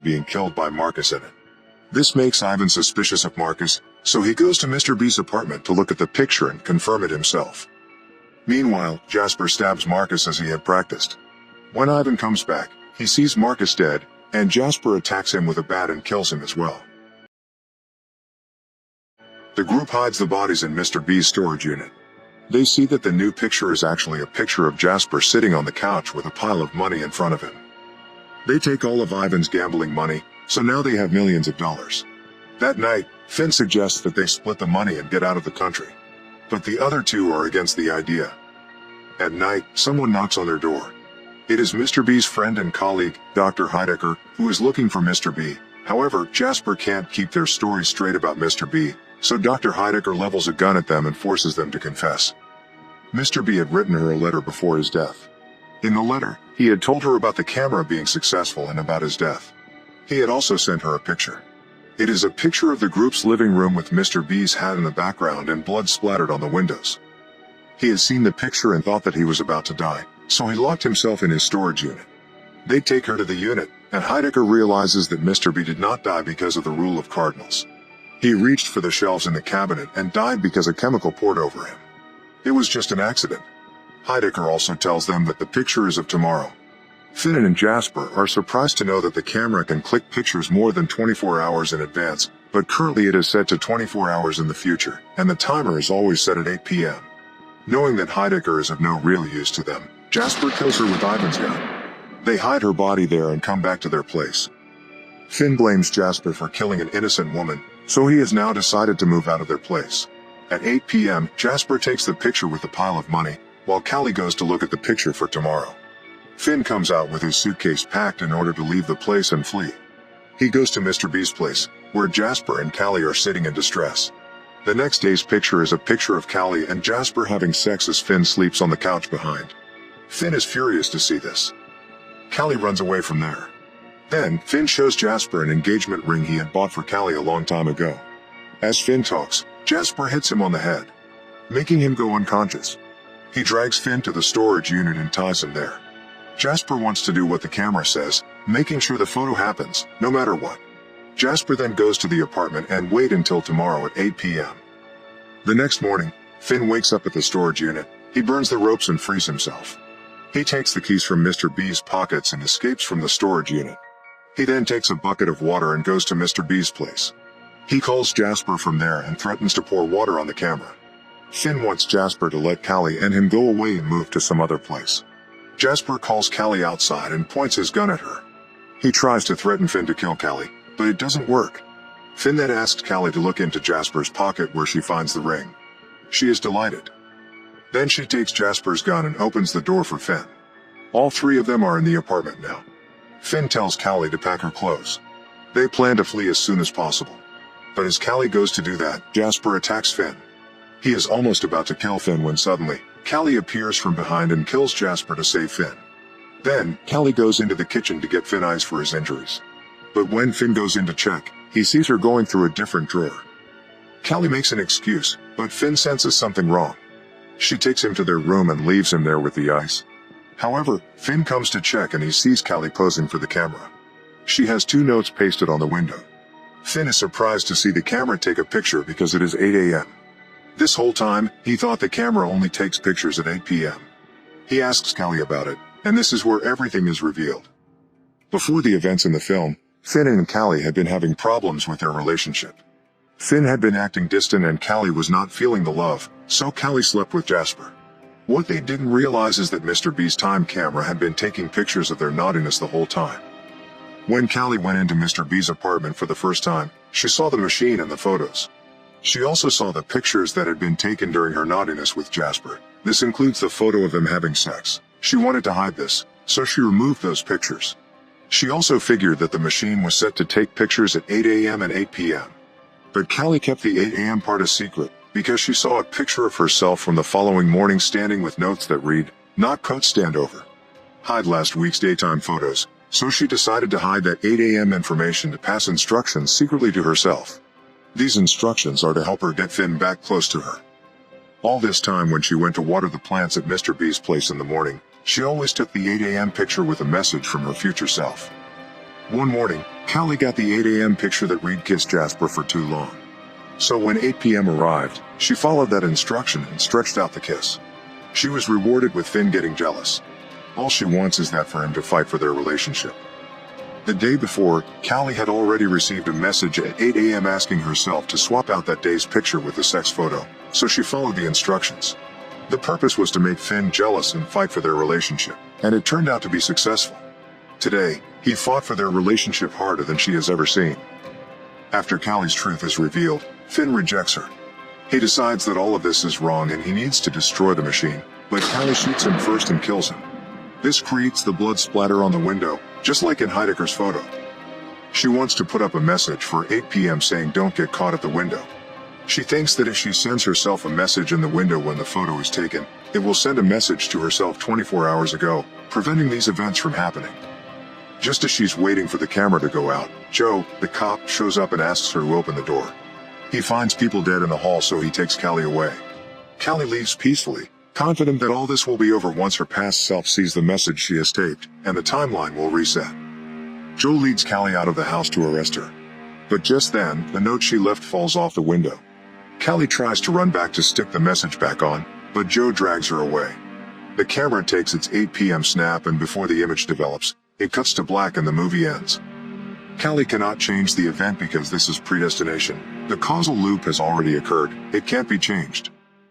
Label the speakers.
Speaker 1: being killed by Marcus in it. This makes Ivan suspicious of Marcus, so he goes to Mr. B's apartment to look at the picture and confirm it himself. Meanwhile, Jasper stabs Marcus as he had practiced. When Ivan comes back, he sees Marcus dead, and Jasper attacks him with a bat and kills him as well. The group hides the bodies in Mr. B's storage unit. They see that the new picture is actually a picture of Jasper sitting on the couch with a pile of money in front of him. They take all of Ivan's gambling money, so now they have millions of dollars. That night, Finn suggests that they split the money and get out of the country. But the other two are against the idea. At night, someone knocks on their door. It is Mr. B's friend and colleague, Dr. Heidecker, who is looking for Mr. B. However, Jasper can't keep their story straight about Mr. B, so Dr. Heidecker levels a gun at them and forces them to confess. Mr. B had written her a letter before his death. In the letter, he had told her about the camera being successful and about his death. He had also sent her a picture. It is a picture of the group's living room with Mr. B's hat in the background and blood splattered on the windows. He had seen the picture and thought that he was about to die, so he locked himself in his storage unit. They take her to the unit, and Heidecker realizes that Mr. B did not die because of the rule of cardinals. He reached for the shelves in the cabinet and died because a chemical poured over him. It was just an accident. Heidecker also tells them that the picture is of tomorrow. Finn and Jasper are surprised to know that the camera can click pictures more than 24 hours in advance, but currently it is set to 24 hours in the future, and the timer is always set at 8 p.m. Knowing that Heidecker is of no real use to them, Jasper kills her with Ivan's gun. They hide her body there and come back to their place. Finn blames Jasper for killing an innocent woman, so he has now decided to move out of their place. At 8 p.m., Jasper takes the picture with the pile of money, while Callie goes to look at the picture for tomorrow. Finn comes out with his suitcase packed in order to leave the place and flee. He goes to Mr. B's place, where Jasper and Callie are sitting in distress. The next day's picture is a picture of Callie and Jasper having sex as Finn sleeps on the couch behind. Finn is furious to see this. Callie runs away from there. Then, Finn shows Jasper an engagement ring he had bought for Callie a long time ago. As Finn talks, Jasper hits him on the head, making him go unconscious. He drags Finn to the storage unit and ties him there. Jasper wants to do what the camera says, making sure the photo happens, no matter what. Jasper then goes to the apartment and waits until tomorrow at 8 p.m. The next morning, Finn wakes up at the storage unit. He burns the ropes and frees himself. He takes the keys from Mr. B's pockets and escapes from the storage unit. He then takes a bucket of water and goes to Mr. B's place. He calls Jasper from there and threatens to pour water on the camera. Finn wants Jasper to let Callie and him go away and move to some other place. Jasper calls Callie outside and points his gun at her. He tries to threaten Finn to kill Callie, but it doesn't work. Finn then asks Callie to look into Jasper's pocket where she finds the ring. She is delighted. Then she takes Jasper's gun and opens the door for Finn. All three of them are in the apartment now. Finn tells Callie to pack her clothes. They plan to flee as soon as possible. But as Callie goes to do that, Jasper attacks Finn. He is almost about to kill Finn when suddenly, Callie appears from behind and kills Jasper to save Finn. Then, Callie goes into the kitchen to get Finn ice for his injuries. But when Finn goes in to check, he sees her going through a different drawer. Callie makes an excuse, but Finn senses something wrong. She takes him to their room and leaves him there with the ice. However, Finn comes to check and he sees Callie posing for the camera. She has 2 notes pasted on the window. Finn is surprised to see the camera take a picture because it is 8 a.m. This whole time, he thought the camera only takes pictures at 8 p.m. He asks Callie about it, and this is where everything is revealed. Before the events in the film, Finn and Callie had been having problems with their relationship. Finn had been acting distant and Callie was not feeling the love, so Callie slept with Jasper. What they didn't realize is that Mr. B's time camera had been taking pictures of their naughtiness the whole time. When Callie went into Mr. B's apartment for the first time, she saw the machine and the photos. She also saw the pictures that had been taken during her naughtiness with Jasper. This includes the photo of them having sex. She wanted to hide this, so she removed those pictures. She also figured that the machine was set to take pictures at 8 a.m. and 8 p.m. But Callie kept the 8 a.m. part a secret, because she saw a picture of herself from the following morning standing with notes that read, "Not coat stand over. Hide last week's daytime photos," so she decided to hide that 8 a.m. information to pass instructions secretly to herself. These instructions are to help her get Finn back close to her. All this time when she went to water the plants at Mr. B's place in the morning, she always took the 8 a.m. picture with a message from her future self. One morning, Callie got the 8 a.m. picture that Reed kissed Jasper for too long. So when 8 p.m. arrived, she followed that instruction and stretched out the kiss. She was rewarded with Finn getting jealous. All she wants is that for him to fight for their relationship. The day before, Callie had already received a message at 8 a.m. asking herself to swap out that day's picture with the sex photo, so she followed the instructions. The purpose was to make Finn jealous and fight for their relationship, and it turned out to be successful. Today, he fought for their relationship harder than she has ever seen. After Callie's truth is revealed, Finn rejects her. He decides that all of this is wrong and he needs to destroy the machine, but Callie shoots him first and kills him. This creates the blood splatter on the window, just like in Heidecker's photo. She wants to put up a message for 8 p.m. saying don't get caught at the window. She thinks that if she sends herself a message in the window when the photo is taken, it will send a message to herself 24 hours ago, preventing these events from happening. Just as she's waiting for the camera to go out, Joe, the cop, shows up and asks her to open the door. He finds people dead in the hall, so he takes Callie away. Callie leaves peacefully, confident that all this will be over once her past self sees the message she has taped, and the timeline will reset. Joe leads Callie out of the house to arrest her. But just then, the note she left falls off the window. Callie tries to run back to stick the message back on, but Joe drags her away. The camera takes its 8 p.m. snap, and before the image develops, it cuts to black and the movie ends. Callie cannot change the event because this is predestination. The causal loop has already occurred, it can't be changed.